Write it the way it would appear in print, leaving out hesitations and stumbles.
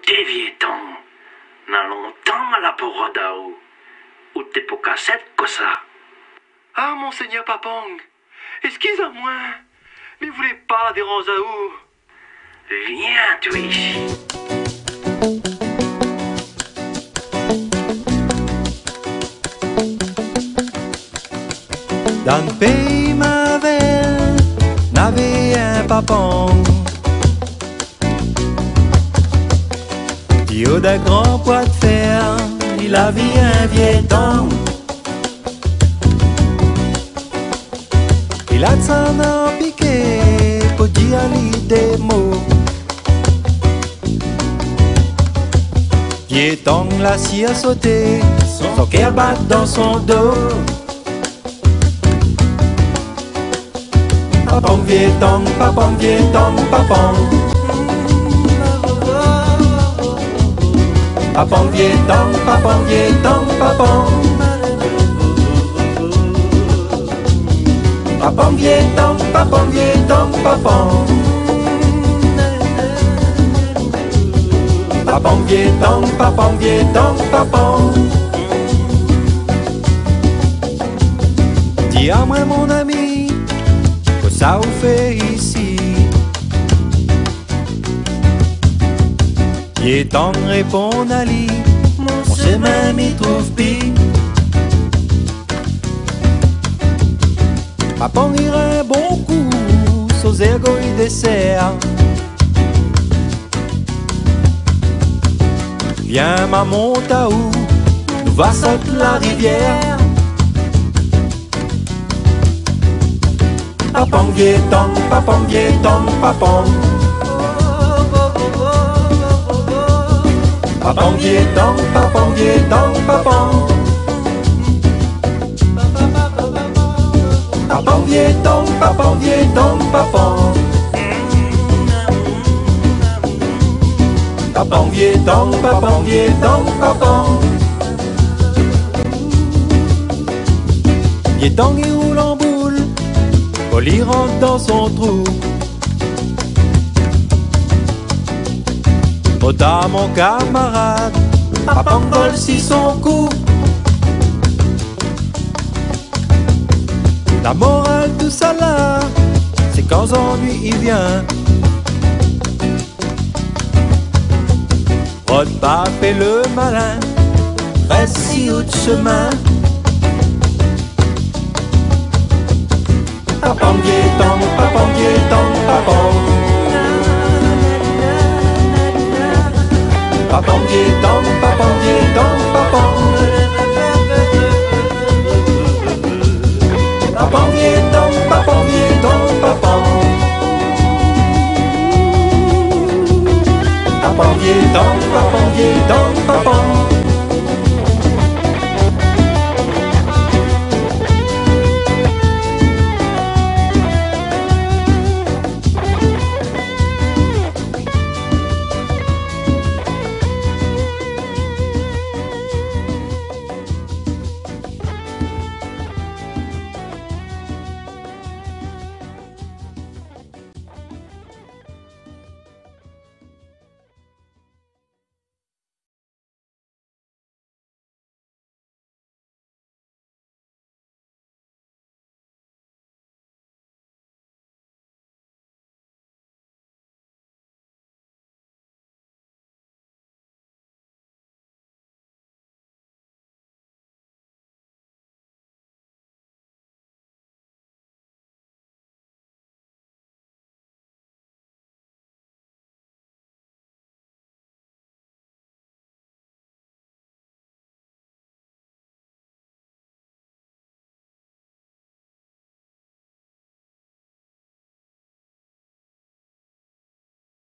t'es vietong. Na longtemps à la porodao. Ou t'es pour cassette que ça. Ah, monseigneur Papong, excusez-moi, mais vous voulez pas des Rosaou? Viens, toi ici. Dans le pays Mavel, n'avait un papon. Il a de grands poids de fer, il avait un vietong. Il a de son en piqué pour dire des mots. Vietong la scie a sauté, son cœur bat dans son dos. Papong vietong, papong vietong, papong. Papong vietong, papong vietong, papong. Papong vietong, papong vietong, papong. Papong vietong, papong vietong, papong. Dis à moi mon ami, que ça vous fait ici. Vietong répond Ali, mon chemin m'y trouve pis. Papong ira un bon coup, sous ergo et dessert. Viens ma monte à où, nous va sauter la rivière. Papong vietong, papong vietong, papong. Papong vietong, papong vietong, papong. Papong vietong, papong vietong, papong. Papong vietong, papong vietong, papong. Vietong il roule en boule, Paul y rentre dans son trou. Ota mon camarade, Papong vole si son coup. La morale tout ça là, c'est quand l'ennui il vient. Rôde pas, fais le malin, reste si haut de chemin. Papong vietong, papong vietong, papong. Papong vietong, papong vietong, papong. Papong vietong, papong vietong, papong. Papong vietong, papong vietong, papong.